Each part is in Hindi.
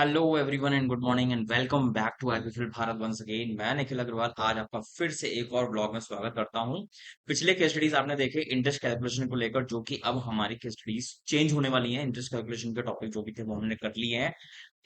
Hello everyone and good morning and welcome back to Agrifield Bharat once again. मैं निखिल अग्रवाल आज आपका फिर से एक और ब्लॉग में स्वागत करता हूं। पिछले केस स्टडीज आपने देखे इंटरेस्ट कैलकुलेशन को लेकर, जो कि अब हमारी केस स्टडीज चेंज होने वाली हैं। इंटरेस्ट कैलकुलेशन के टॉपिक जो भी थे वो हमने कर लिए हैं।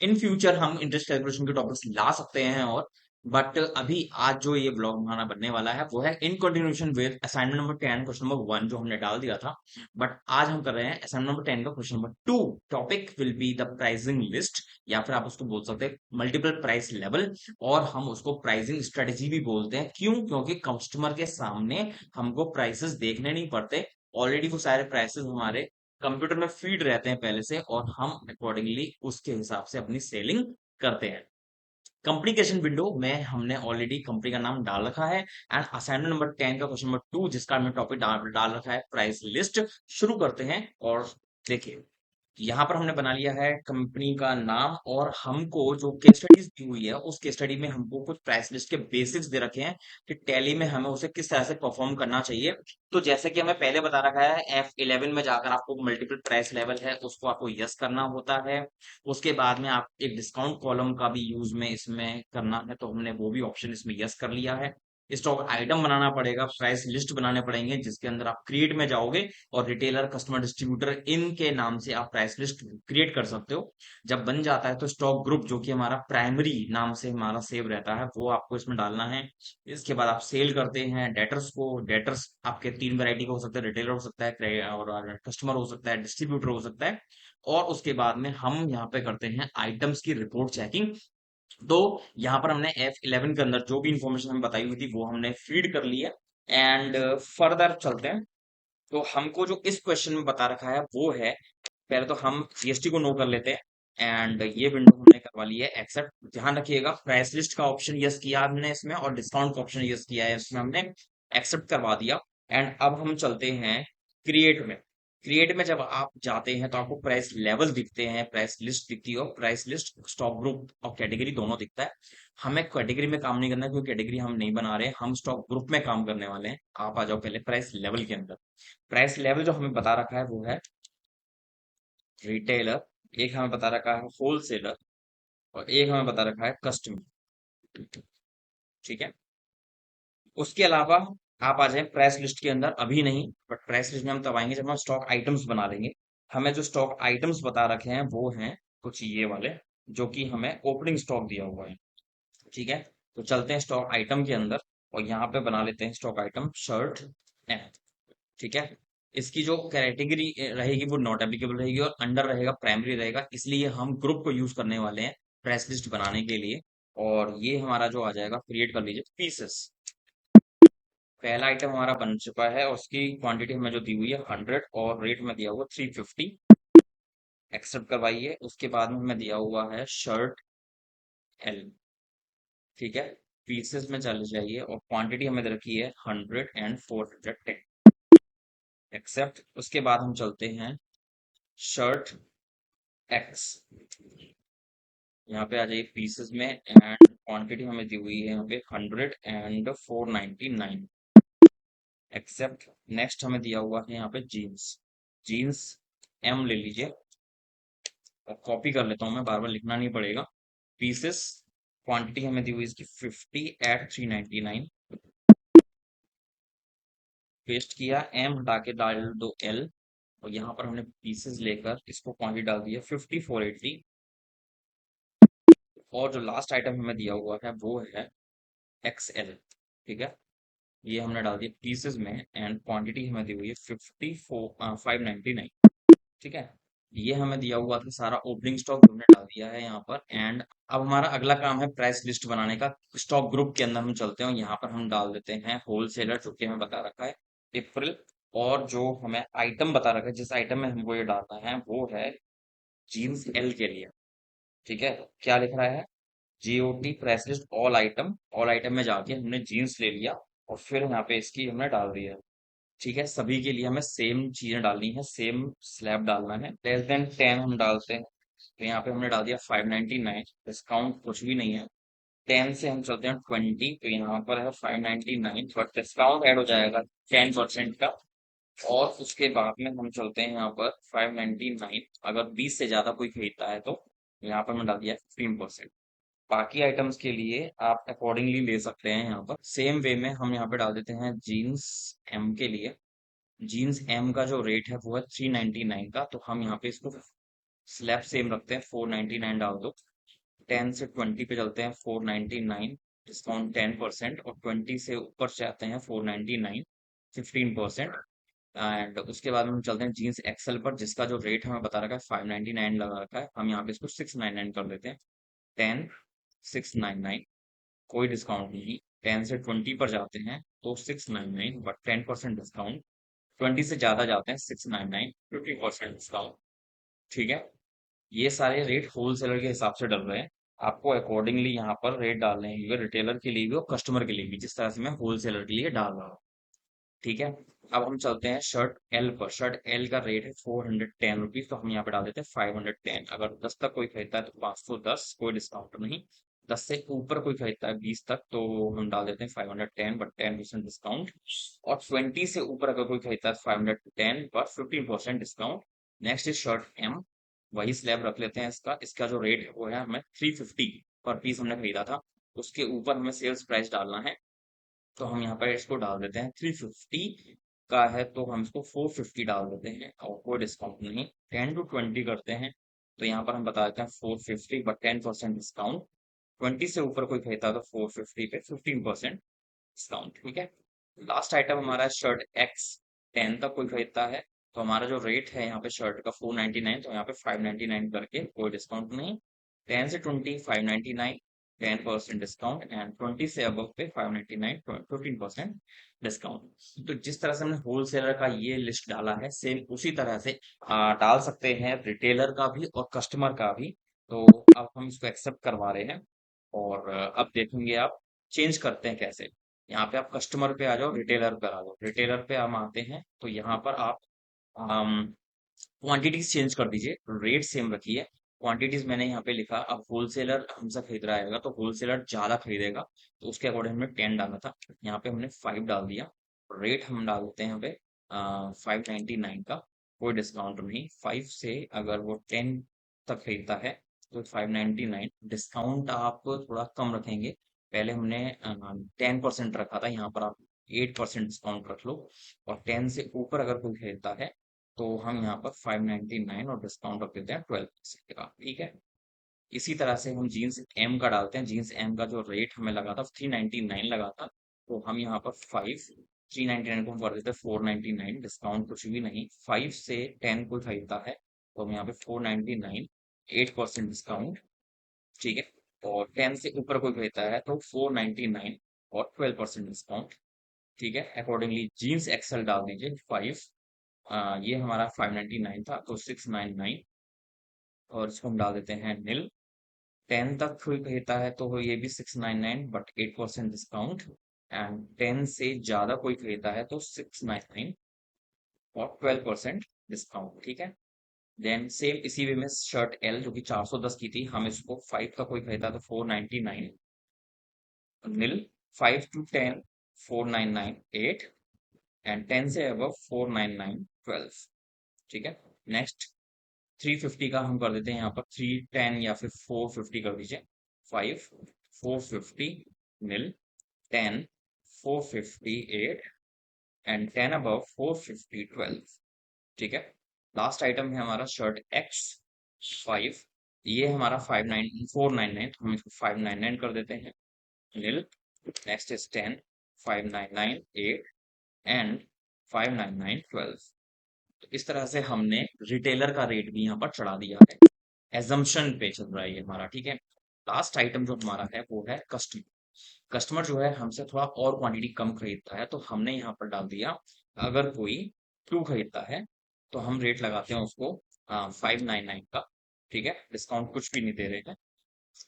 इन फ्यूचर हम इंटरेस्ट कैलकुलेशन के टॉपिक्स ला सकते हैं, और बट अभी आज जो ये ब्लॉग हमारा बनने वाला है वो है in continuation with assignment number 10 question number 1 जो हमने डाल दिया था। बट आज हम कर रहे हैं असाइनमेंट नंबर 10 का question number 2। Topic will be the pricing list, या फिर आप उसको बोल सकते हैं मल्टीपल प्राइस लेवल, और हम उसको प्राइसिंग स्ट्रेटेजी भी बोलते हैं। क्यों? क्योंकि कस्टमर के सामने हमको प्राइसेस देखने नहीं पड़ते। ऑलरेडी वो सारे प्राइसेस हमारे कंप्यूटर में फीड रहते हैं पहले से, और हम अकॉर्डिंगली उसके हिसाब से अपनी सेलिंग करते हैं। कंप्लीकेशन विंडो में हमने ऑलरेडी कंपनी का नाम डाल रखा है। एंड असाइनमेंट नंबर 10 का क्वेश्चन नंबर 2 जिसका हमने टॉपिक डाल रखा है प्राइस लिस्ट। शुरू करते हैं। और देखिए, यहाँ पर हमने बना लिया है कंपनी का नाम, और हमको जो केस स्टडीज दी हुई है उस केस स्टडी में हमको कुछ प्राइस लिस्ट के बेसिक्स दे रखे हैं कि टैली में हमें उसे किस तरह से परफॉर्म करना चाहिए। तो जैसे कि हमें पहले बता रखा है, F11 में जाकर आपको मल्टीपल प्राइस लेवल है उसको आपको यस करना होता है। उसके बाद में आप एक डिस्काउंट कॉलम का भी यूज में इसमें करना है, तो हमने वो भी ऑप्शन इसमें यस कर लिया है। स्टॉक आइटम बनाना पड़ेगा, प्राइस लिस्ट बनाने पड़ेंगे, जिसके अंदर आप क्रिएट में जाओगे और रिटेलर, कस्टमर, डिस्ट्रीब्यूटर इनके नाम से आप प्राइस लिस्ट क्रिएट कर सकते हो। जब बन जाता है तो स्टॉक ग्रुप जो कि हमारा प्राइमरी नाम से हमारा सेव रहता है वो आपको इसमें डालना है। इसके बाद आप सेल करते हैं डेटर्स को। डेटर्स आपके तीन वैरायटी का हो सकता है, रिटेलर हो सकता है और कस्टमर हो सकता है, डिस्ट्रीब्यूटर हो सकता है। और उसके बाद में हम यहाँ पे करते हैं आइटम्स की रिपोर्ट चेकिंग। तो यहाँ पर हमने F11 के अंदर जो भी इंफॉर्मेशन हमें बताई हुई थी वो हमने फीड कर ली है। एंड फर्दर चलते हैं। तो हमको जो इस क्वेश्चन में बता रखा है वो है, पहले तो हम जीएसटी को नो कर लेते हैं। एंड ये विंडो हमने करवा ली है एक्सेप्ट। ध्यान रखिएगा, प्राइस लिस्ट का ऑप्शन यस किया हमने इसमें, और डिस्काउंट का ऑप्शन यस किया है इसमें हमने, एक्सेप्ट करवा दिया। एंड अब हम चलते हैं क्रिएट में। क्रिएट में जब आप जाते हैं तो आपको प्राइस लेवल दिखते हैं, प्राइस लिस्ट दिखती है, और प्राइस लिस्ट स्टॉक ग्रुप और कैटेगरी दोनों दिखता है। हमें कैटेगरी में काम नहीं करना है, क्योंकि कैटेगरी हम नहीं बना रहे हैं, हम स्टॉक ग्रुप में काम करने वाले हैं। आप आ जाओ पहले प्राइस लेवल के अंदर। प्राइस लेवल जो हमें बता रखा है वो है रिटेलर, एक हमें बता रखा है होलसेलर, और एक हमें बता रखा है कस्टमर। ठीक है। उसके अलावा आप आ जाए प्राइस लिस्ट के अंदर, अभी नहीं, बट प्राइस लिस्ट में हम तब आएंगे जब हम स्टॉक आइटम्स बना लेंगे। हमें जो स्टॉक आइटम्स बता रखे हैं वो हैं कुछ ये वाले, जो कि हमें ओपनिंग स्टॉक दिया हुआ है। ठीक है। तो चलते हैं स्टॉक आइटम के अंदर, और यहाँ पे बना लेते हैं स्टॉक आइटम शर्ट एंड। ठीक है। इसकी जो कैटेगरी रहेगी वो नॉट एप्लीकेबल रहेगी, और अंडर रहेगा प्राइमरी रहेगा, इसलिए हम ग्रुप को यूज करने वाले हैं प्राइस लिस्ट बनाने के लिए। और ये हमारा जो आ जाएगा, क्रिएट कर लीजिए पीसेस। पहला आइटम हमारा बन चुका है, और उसकी क्वांटिटी हमें जो दी हुई है 100, और रेट में दिया हुआ 350। एक्सेप्ट करवाइए। उसके बाद में हमें दिया हुआ है शर्ट एल। ठीक है। पीसेस में चले जाइए, और क्वांटिटी हमें दे रखी है 100 एंड 410। एक्सेप्ट। उसके बाद हम चलते हैं शर्ट एक्स। यहाँ पे आ जाइए पीसेस में, एंड क्वांटिटी हमें दी हुई है यहाँ पे 100 एंड 499। एक्सेप्ट। नेक्स्ट हमें दिया हुआ है यहाँ पे जीन्स। जीन्स एम ले लीजिए, और कॉपी कर लेता हूँ, मैं बार बार लिखना नहीं पड़ेगा। पीसेस, क्वांटिटी हमें दी हुई है इसकी 50 एट 399। पेस्ट किया, एम हटा के डाल दो एल, और यहाँ पर हमने पीसेस लेकर इसको क्वांटिटी डाल दी है 50 480। और जो लास्ट आइटम हमें दिया हुआ है वो है एक्सएल। ठीक है। ये हमने डाल दिया पीसेस में, एंड क्वांटिटी हमें दी हुई है 599। ठीक है। ये हमें दिया हुआ था सारा ओपनिंग स्टॉक, हमने डाल दिया है यहाँ पर। एंड अब हमारा अगला काम है प्राइस लिस्ट बनाने का। स्टॉक ग्रुप के अंदर हम चलते हैं, यहाँ पर हम डाल देते हैं होलसेलर, जो कि हमें बता रखा है अप्रैल। और जो हमें आइटम बता रखा है, जिस आइटम में हमको ये डालना है वो है जीन्स एल के लिए। ठीक है। क्या लिख रहा है? GOT price list all item. All item में जाके हमने जीन्स ले लिया, और फिर यहाँ पे इसकी हमने डाल दिया। ठीक है। सभी के लिए हमें सेम चीजें डालनी है, सेम स्लैब डालना है। लेस देन 10 हम डालते हैं, तो यहाँ पे हमने डाल दिया 599। डिस्काउंट कुछ भी नहीं है। 10 से हम चलते हैं 20, तो यहाँ पर है 599, बट डिस्काउंट ऐड हो जाएगा 10% का। और उसके बाद में हम चलते हैं यहाँ पर 599, अगर 20 से ज्यादा कोई खरीदता है तो। यहाँ पर मैं डाल दिया 15%। बाकी आइटम्स के लिए आप अकॉर्डिंगली ले सकते हैं। यहाँ पर सेम वे में हम यहाँ पे डाल देते हैं जीन्स एम के लिए। जीन्स एम का जो रेट है वो है 399 का, तो हम यहाँ पे इसको स्लैब सेम रखते हैं, 499 डाल दो। 10 से 20 पे चलते हैं, 499 डिस्काउंट 10%, और 20 से ऊपर जाते हैं 499 15%। एंड उसके बाद में हम चलते हैं जीन्स एक्सेल पर, जिसका जो रेट हमें बता रखा है 599 लगा रखा है, हम यहाँ पे इसको 699 कर देते हैं। 10 699, कोई डिस्काउंट नहीं। 10 से 20 पर जाते हैं तो 699 बट 10% डिस्काउंट। 20 से ज्यादा जाते हैं 699, 50% डिस्काउंट। ठीक है, ये सारे रेट होलसेलर के हिसाब से डल रहे हैं। आपको अकॉर्डिंगली यहाँ पर रेट डालने हैं, रिटेलर के लिए भी और कस्टमर के लिए भी, जिस तरह से मैं होलसेलर के लिए डाल रहा हूँ। ठीक है, अब हम चलते हैं शर्ट एल पर। शर्ट एल का रेट है 410 रुपीज, तो हम यहाँ पे डाल देते हैं 510। अगर 10 तक कोई खरीदता है तो 510, कोई डिस्काउंट नहीं। 10 से ऊपर कोई खरीदता है 20 तक, तो हम डाल देते हैं 510 बट 10% डिस्काउंट। और 20 से ऊपर अगर कोई खरीदता है 510 but 15% discount. Next is shirt M. वही स्लैब रख लेते हैं इसका। इसका जो रेट है वो है हमें 350 पर पीस हमने खरीदा था, उसके ऊपर हमें सेल्स प्राइस डालना है। तो हम यहाँ पर इसको डाल देते हैं 350 का है, तो हम इसको 450 डाल देते हैं, और कोई डिस्काउंट नहीं। 10 to 20 करते हैं, तो यहाँ पर हम बता देते हैं 450 बट 10% डिस्काउंट। 20 से ऊपर कोई खरीदता है तो 450 पे 15% डिस्काउंट। ठीक है, लास्ट आइटम हमारा है शर्ट एक्स। 10 तक कोई खरीदता है, तो हमारा जो रेट है यहाँ पे शर्ट का 499, तो यहाँ पे 599 करके, कोई डिस्काउंट नहीं। 10 से 20 599, 10% डिस्काउंट, एंड 20 से अबव पे 599, 15% डिस्काउंट। तो जिस तरह से हमने होलसेलर का ये लिस्ट डाला है, सेम उसी तरह से डाल सकते हैं रिटेलर का भी और कस्टमर का भी। तो अब हम इसको एक्सेप्ट करवा रहे हैं, और अब देखेंगे आप चेंज करते हैं कैसे। यहाँ पे आप कस्टमर पे आ जाओ, रिटेलर पे आ जाओ। रिटेलर पे हम आते हैं तो यहाँ पर आप क्वांटिटीज चेंज कर दीजिए, रेट सेम रखिए। क्वांटिटीज मैंने यहाँ पे लिखा, अब होलसेलर हमसे खरीद रहा है तो होलसेलर ज्यादा खरीदेगा, तो उसके अकॉर्डिंग हमने 10 डाला था, यहाँ पे हमने 5 डाल दिया। रेट हम डाल देते हैं यहाँ पे 599 का, कोई डिस्काउंट नहीं। 5 से अगर वो 10 तक खरीदता है तो 599। डिस्काउंट आप थोड़ा कम रखेंगे, पहले हमने 10% रखा था, यहाँ पर आप 8% डिस्काउंट रख लो। और 10 से ऊपर अगर कोई खरीदता है तो हम यहाँ पर 599 और डिस्काउंट रख देते हैं 12% का। ठीक है, इसी तरह से हम जीन्स एम का डालते हैं। जीन्स एम का जो रेट हमें लगा था 399 लगा था, तो हम यहाँ पर 399 को हम कर देते हैं 499, डिस्काउंट कुछ भी नहीं। 5 से 10 कोई खरीदता है तो हम यहाँ पे 499, 8% डिस्काउंट। ठीक है, और 10 से ऊपर कोई खरीदता है तो 499 और 12% डिस्काउंट। ठीक है, अकॉर्डिंगली जीन्स एक्सेल डाल दीजिए 5। ये हमारा 599 था, तो 699, और इसको हम डाल देते हैं नील। 10 तक कोई खरीदता है तो ये भी 699 बट 8% डिस्काउंट। एंड 10 से ज्यादा कोई खरीदता है तो 699 और 12% डिस्काउंट। ठीक है, देन सेम इसी वे में शर्ट एल जो कि 410 की थी, हम इसको 5 का कोई खरीदा तो 499 नील। 5 to 10 499 8, एंड 10 से अबव 499 12। ठीक है, नेक्स्ट 350 का हम कर देते हैं यहाँ पर 310, या फिर 450 कर दीजिए। 5 450 नील। 10 450 8, एंड 10 अबव 450 12। ठीक है, लास्ट आइटम है हमारा शर्ट एक्स 5। ये हमारा 499, तो हम इसको 599 कर देते हैं नील। Next is 10 599 8, and 599 12। तो इस तरह से हमने रिटेलर का रेट भी यहाँ पर चढ़ा दिया है, एजम्पशन पे चल रहा है ये हमारा। ठीक है, लास्ट आइटम जो हमारा है वो है कस्टमर। कस्टमर जो है हमसे थोड़ा और क्वांटिटी कम खरीदता है, तो हमने यहाँ पर डाल दिया, अगर कोई 2 खरीदता है तो हम रेट लगाते हैं उसको 599 का। ठीक है, डिस्काउंट कुछ भी नहीं दे रहे हैं।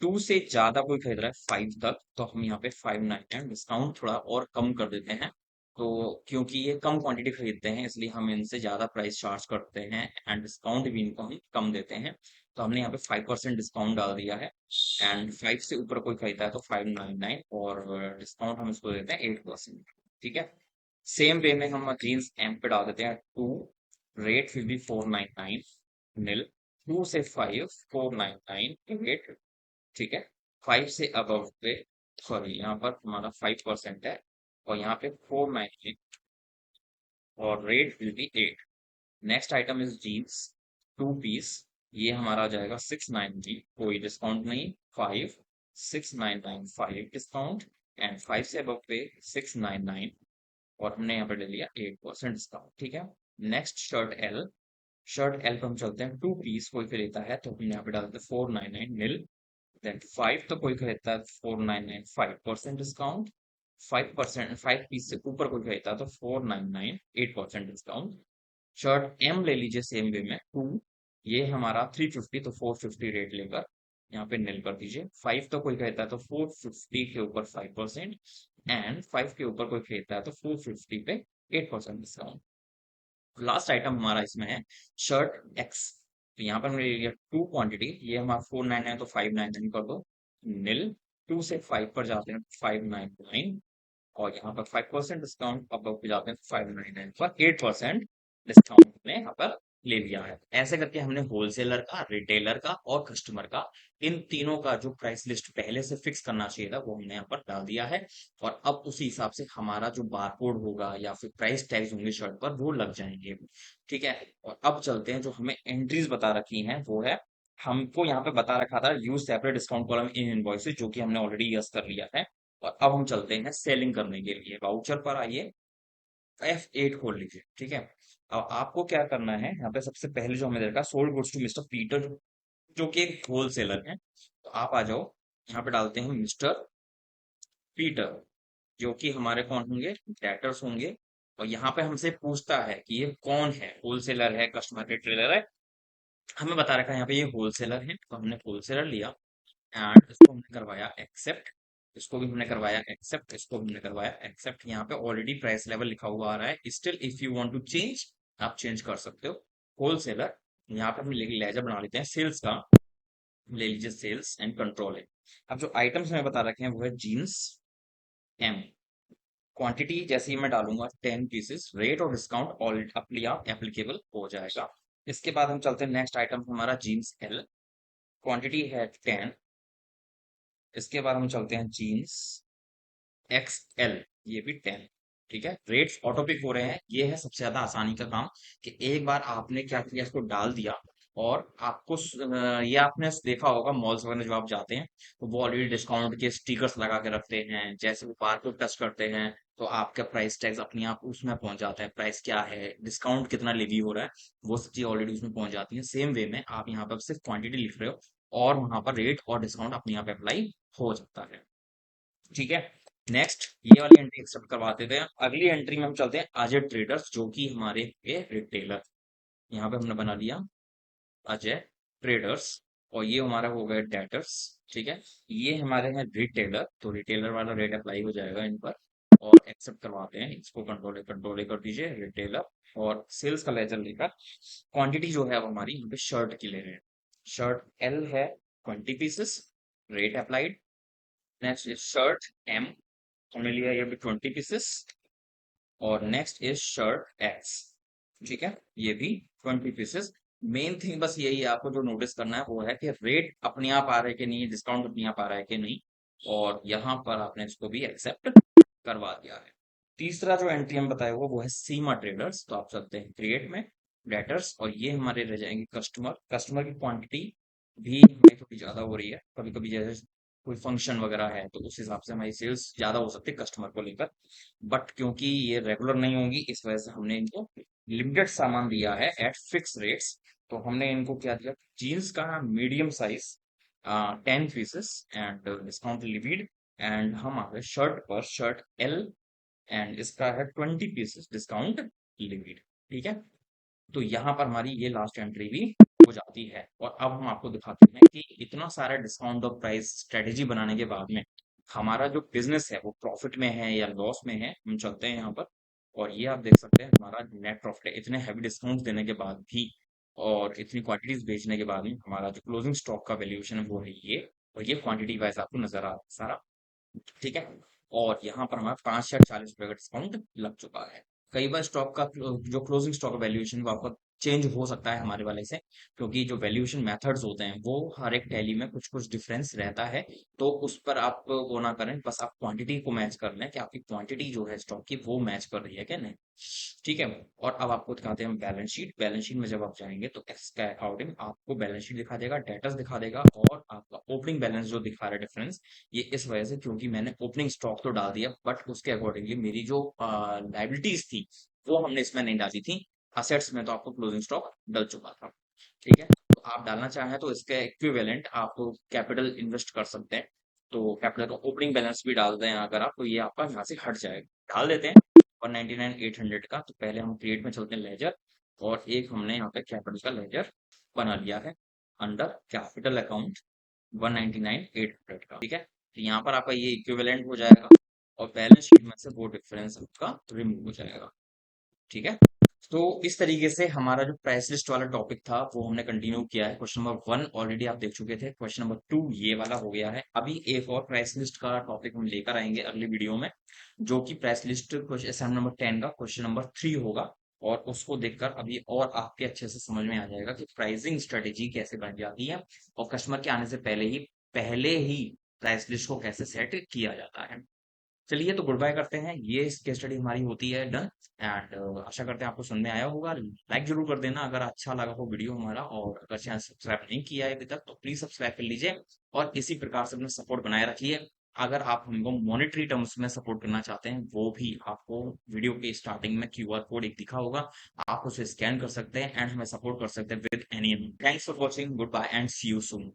2 से ज्यादा कोई खरीद रहा है 5 तक, तो हम यहाँ पे 599, डिस्काउंट थोड़ा और कम कर देते हैं। तो क्योंकि ये कम क्वांटिटी खरीदते हैं, इसलिए हम इनसे ज्यादा प्राइस चार्ज करते हैं, एंड डिस्काउंट भी इनको हम कम देते हैं। तो हमने यहाँ पे 5% डिस्काउंट डाल दिया है। एंड 5 से ऊपर कोई खरीदता है तो 599, और डिस्काउंट हम इसको देते हैं 8%। ठीक है, सेम वे में हम जीन्स एम पे डाल देते हैं 2, रेट फिर भी 499 नील। 2 से 5 499 8, ठीक है। 5 से अबव पे, सॉरी यहाँ पर हमारा 5% है, और यहाँ पे 498 और rate will be 8। Next item is jeans 2 piece, ये हमारा आ जाएगा 690, कोई डिस्काउंट नहीं, 5 6995 डिस्काउंट, एंड 5 से अबव पे 699, और हमने यहाँ पे ले लिया 8% डिस्काउंट, ठीक है। नेक्स्ट शर्ट एल पे हम चलते हैं, 2 पीस कोई खरीदता है तो हम यहाँ पे डालते हैं 499 नील, देन 5 तो कोई खरीदता है 499 5% डिस्काउंट, 5%, 5 पीस से ऊपर कोई खरीदता है तो 499 8% डिस्काउंट। शर्ट एम ले लीजिए सेम वे में, 2, ये हमारा 350 तो 450 रेट लेकर यहाँ पे नील कर दीजिए। 5 तो कोई खरीदता है तो 450 के ऊपर 5%, एंड 5 के ऊपर कोई खरीदता है तो 450 पे 8% डिस्काउंट। लास्ट आइटम हमारा इसमें है शर्ट एक्स, तो यहाँ पर हमने ले लिया 2 क्वांटिटी, ये हमारा 499 तो 599 कर दो, नील। 2 से 5 पर जाते हैं 599, और यहाँ पर 5% डिस्काउंट, अब पे जाते हैं 599 पर 8% डिस्काउंट हमने यहाँ पर ले लिया है। ऐसे करके हमने होलसेलर का, रिटेलर का और कस्टमर का, इन तीनों का जो प्राइस लिस्ट पहले से फिक्स करना चाहिए था वो हमने यहाँ पर डाल दिया है। और अब उसी हिसाब से हमारा जो बारकोड होगा या फिर प्राइस टैग्स होंगे शर्ट पर वो लग जाएंगे, ठीक है। और अब चलते हैं, जो हमें एंट्रीज बता रखी हैं वो है, हमको यहाँ पे बता रखा था use separate discount column in invoices, जो कि हमने ऑलरेडी यस कर लिया है। और अब हम चलते हैं सेलिंग करने के लिए, वाउचर पर आइए, F8 खोल लीजिए, ठीक है। अब आपको क्या करना है, यहाँ पे सबसे पहले जो हमें दे रखा है sold goods to mister Peter, जो कि एक होलसेलर है, तो आप आ जाओ, यहाँ पे डालते हैं मिस्टर पीटर, जो कि हमारे कौन होंगे, डेटर्स होंगे। और यहाँ पे हमसे पूछता है कि ये कौन है, होलसेलर है, कस्टमर रिटेलर है। हमें बता रखा है यहाँ पे ये होलसेलर है, तो हमने होलसेलर लिया, एंड इसको हमने करवाया एक्सेप्ट, इसको भी हमने करवाया एक्सेप्ट, इसको भी हमने करवाया एक्सेप्ट। यहाँ पे ऑलरेडी प्राइस लेवल लिखा हुआ आ रहा है, still if you want to change आप चेंज कर सकते हो। होलसेलर, यहाँ पे हम लेजर बना लेते हैं सेल्स का, ले लीजिए सेल्स एंड कंट्रोल है। अब जो आइटम्स हमें बता रखे हैं वो है जीन्स एम, क्वांटिटी जैसे ही मैं डालूंगा 10 पीसेस, रेट और डिस्काउंट ऑल अपने आप एप्लीकेबल हो जाएगा। इसके बाद हम चलते हैं नेक्स्ट आइटम हमारा जीन्स एल, क्वांटिटी है 10। इसके बाद हम चलते हैं जीन्स एक्स एल, ये भी 10, ठीक है। रेट्स ऑटो पिक हो रहे हैं, ये है सबसे ज्यादा आसानी का काम, कि एक बार आपने क्या किया, इसको डाल दिया, और आपको ये आपने देखा होगा मॉल्स वगैरह जो आप जाते हैं, तो वो ऑलरेडी डिस्काउंट के स्टिकर्स लगा के रखते हैं, जैसे वो बार को टच करते हैं तो आपका प्राइस टैग अपने आप उसमें पहुंच जाता है, प्राइस क्या है, डिस्काउंट कितना लेवी हो रहा है, वो सब चीज ऑलरेडी उसमें पहुंच जाती है। सेम वे में आप यहाँ पर सिर्फ क्वांटिटी लिख रहे हो, और वहां पर रेट और डिस्काउंट अपने आप अप्लाई हो जाता है, ठीक है। नेक्स्ट, ये वाली एंट्री एक्सेप्ट करवाते थे। अगली एंट्री में हम चलते हैं अजय ट्रेडर्स, जो कि हमारे के रिटेलर, यहाँ पे हमने बना लिया अजय ट्रेडर्स, और ये हमारा हो गया डेटर्स, ठीक है। ये हमारे हैं रिटेलर, तो रिटेलर वाला रेट अप्लाई हो जाएगा इन पर, और एक्सेप्ट करवाते हैं इसको, कंट्रोल कर दीजिए रिटेलर, और सेल्स का लेजर लेकर क्वांटिटी जो है वो हमारी यहाँ पे शर्ट की ले रहे हैं। शर्ट एल है 20 pieces, rate applied. Next is shirt M, हमने लिया ये भी 20 पीसेस, और नेक्स्ट इज शर्ट एक्स, ठीक है, ये भी 20 पीसेस। मेन थिंग बस यही है, आपको जो नोटिस करना है वो है कि रेट अपने आप आ रहा है कि नहीं, डिस्काउंट अपने आप आ रहा है कि नहीं, और यहाँ पर आपने इसको भी एक्सेप्ट करवा दिया है। तीसरा जो एंट्री हम बताए हुआ वो है सीमा ट्रेडर्स, तो आप चलते हैं क्रिएट में डेटर्स, और ये हमारे रह जाएंगे कस्टमर। कस्टमर की क्वांटिटी भी हमें थोड़ी ज्यादा हो रही है, कभी कभी जैसे कोई फंक्शन वगैरह है तो उस हिसाब से हमारी सेल्स ज्यादा हो सकती है कस्टमर को लेकर, बट क्योंकि ये रेगुलर नहीं होंगी इस वजह से हमने इनको लिमिटेड सामान दिया है एट फिक्स रेट्स। तो हमने इनको क्या दिया, जीन्स का medium size 10 pieces and discount limit, and हम आ गए शर्ट पर, शर्ट एल, एंड इसका है 20 पीसेस डिस्काउंट लिमिट, ठीक है। तो यहाँ पर हमारी ये लास्ट एंट्री भी हो जाती है। और अब हम आपको दिखाते हैं कि इतना सारा डिस्काउंट और प्राइस स्ट्रेटेजी बनाने के बाद में हमारा जो बिजनेस है वो प्रॉफिट में है या लॉस में है। हम चलते हैं यहाँ पर, और ये आप देख सकते हैं हमारा नेट प्रॉफिट है, इतने हैवी डिस्काउंट देने के बाद भी और इतनी क्वांटिटीज बेचने के बाद में हमारा जो क्लोजिंग स्टॉक का वैल्यूएशन है वो है ये, और ये क्वांटिटी वाइज आपको नजर आ रहा है सारा, ठीक है। और यहाँ पर हमारा 5 या 40 रुपए का डिस्काउंट लग चुका है। कई बार स्टॉक का जो क्लोजिंग स्टॉक वैल्यूएशन वो आपको चेंज हो सकता है हमारे वाले से, क्योंकि जो वैल्यूएशन मेथड्स होते हैं वो हर एक टैली में कुछ कुछ डिफरेंस रहता है। तो उस पर आप वो ना करें, बस आप क्वांटिटी को मैच कर लें कि आपकी क्वांटिटी जो है स्टॉक की वो मैच कर रही है क्या नहीं। ठीक है। और अब आपको दिखाते हैं बैलेंस शीट। बैलेंस शीट में जब आप जाएंगे तो इसका अकॉर्डिंग आपको बैलेंस शीट दिखा देगा, डेटर्स दिखा देगा, और आपका ओपनिंग बैलेंस जो दिखा रहा है डिफरेंस, ये इस वजह से क्योंकि मैंने ओपनिंग स्टॉक तो डाल दिया, बट उसके अकॉर्डिंगली मेरी जो लाइबिलिटीज थी वो हमने इसमें नहीं डाली थी। असेट्स में तो आपको क्लोजिंग स्टॉक डल चुका था। ठीक है। तो आप डालना चाहें तो इसके इक्विवेलेंट आप कैपिटल इन्वेस्ट कर सकते हैं। तो कैपिटल का ओपनिंग बैलेंस भी डाल दें अगर आप, तो ये आपका यहाँ से हट जाएगा। डाल देते हैं 199,800 का। तो पहले हम क्रिएट में चलते हैं लेजर, और एक हमने यहाँ पे कैपिटल का लेजर बना लिया है अंडर कैपिटल अकाउंट 199,800 का। ठीक है। तो यहाँ पर आपका ये इक्विवेलेंट हो जाएगा, और बैलेंस शीट में से वो डिफरेंस आपका रिमूव हो जाएगा। ठीक है। तो इस तरीके से हमारा जो प्राइस लिस्ट वाला टॉपिक था वो हमने कंटिन्यू किया है। क्वेश्चन नंबर 1 ऑलरेडी आप देख चुके थे, क्वेश्चन नंबर 2 ये वाला हो गया है। अभी एक और प्राइस लिस्ट का टॉपिक हम लेकर आएंगे अगली वीडियो में, जो कि प्राइस लिस्ट असाइनमेंट नंबर 10 का क्वेश्चन नंबर 3 होगा। और उसको देखकर अभी और आपके अच्छे से समझ में आ जाएगा कि प्राइसिंग स्ट्रेटेजी कैसे बन जाती है, और कस्टमर के आने से पहले ही प्राइस लिस्ट को कैसे सेट किया जाता है। चलिए, तो गुड बाय करते हैं। ये केस स्टडी हमारी होती है डन। एंड आशा करते हैं आपको समझ में आया होगा। लाइक जरूर कर देना अगर अच्छा लगा हो वीडियो हमारा, और अगर चैनल सब्सक्राइब नहीं किया है अभी तक तो प्लीज सब्सक्राइब कर लीजिए, और इसी प्रकार से अपना सपोर्ट बनाए रखिए। अगर आप हमको मॉनेटरी टर्म्स में सपोर्ट करना चाहते हैं, वो भी आपको वीडियो के स्टार्टिंग में क्यूआर कोड एक दिखा होगा, आप उसे स्कैन कर सकते हैं एंड हमें सपोर्ट कर सकते हैं with any. Thanks for watching, good bye and see you soon.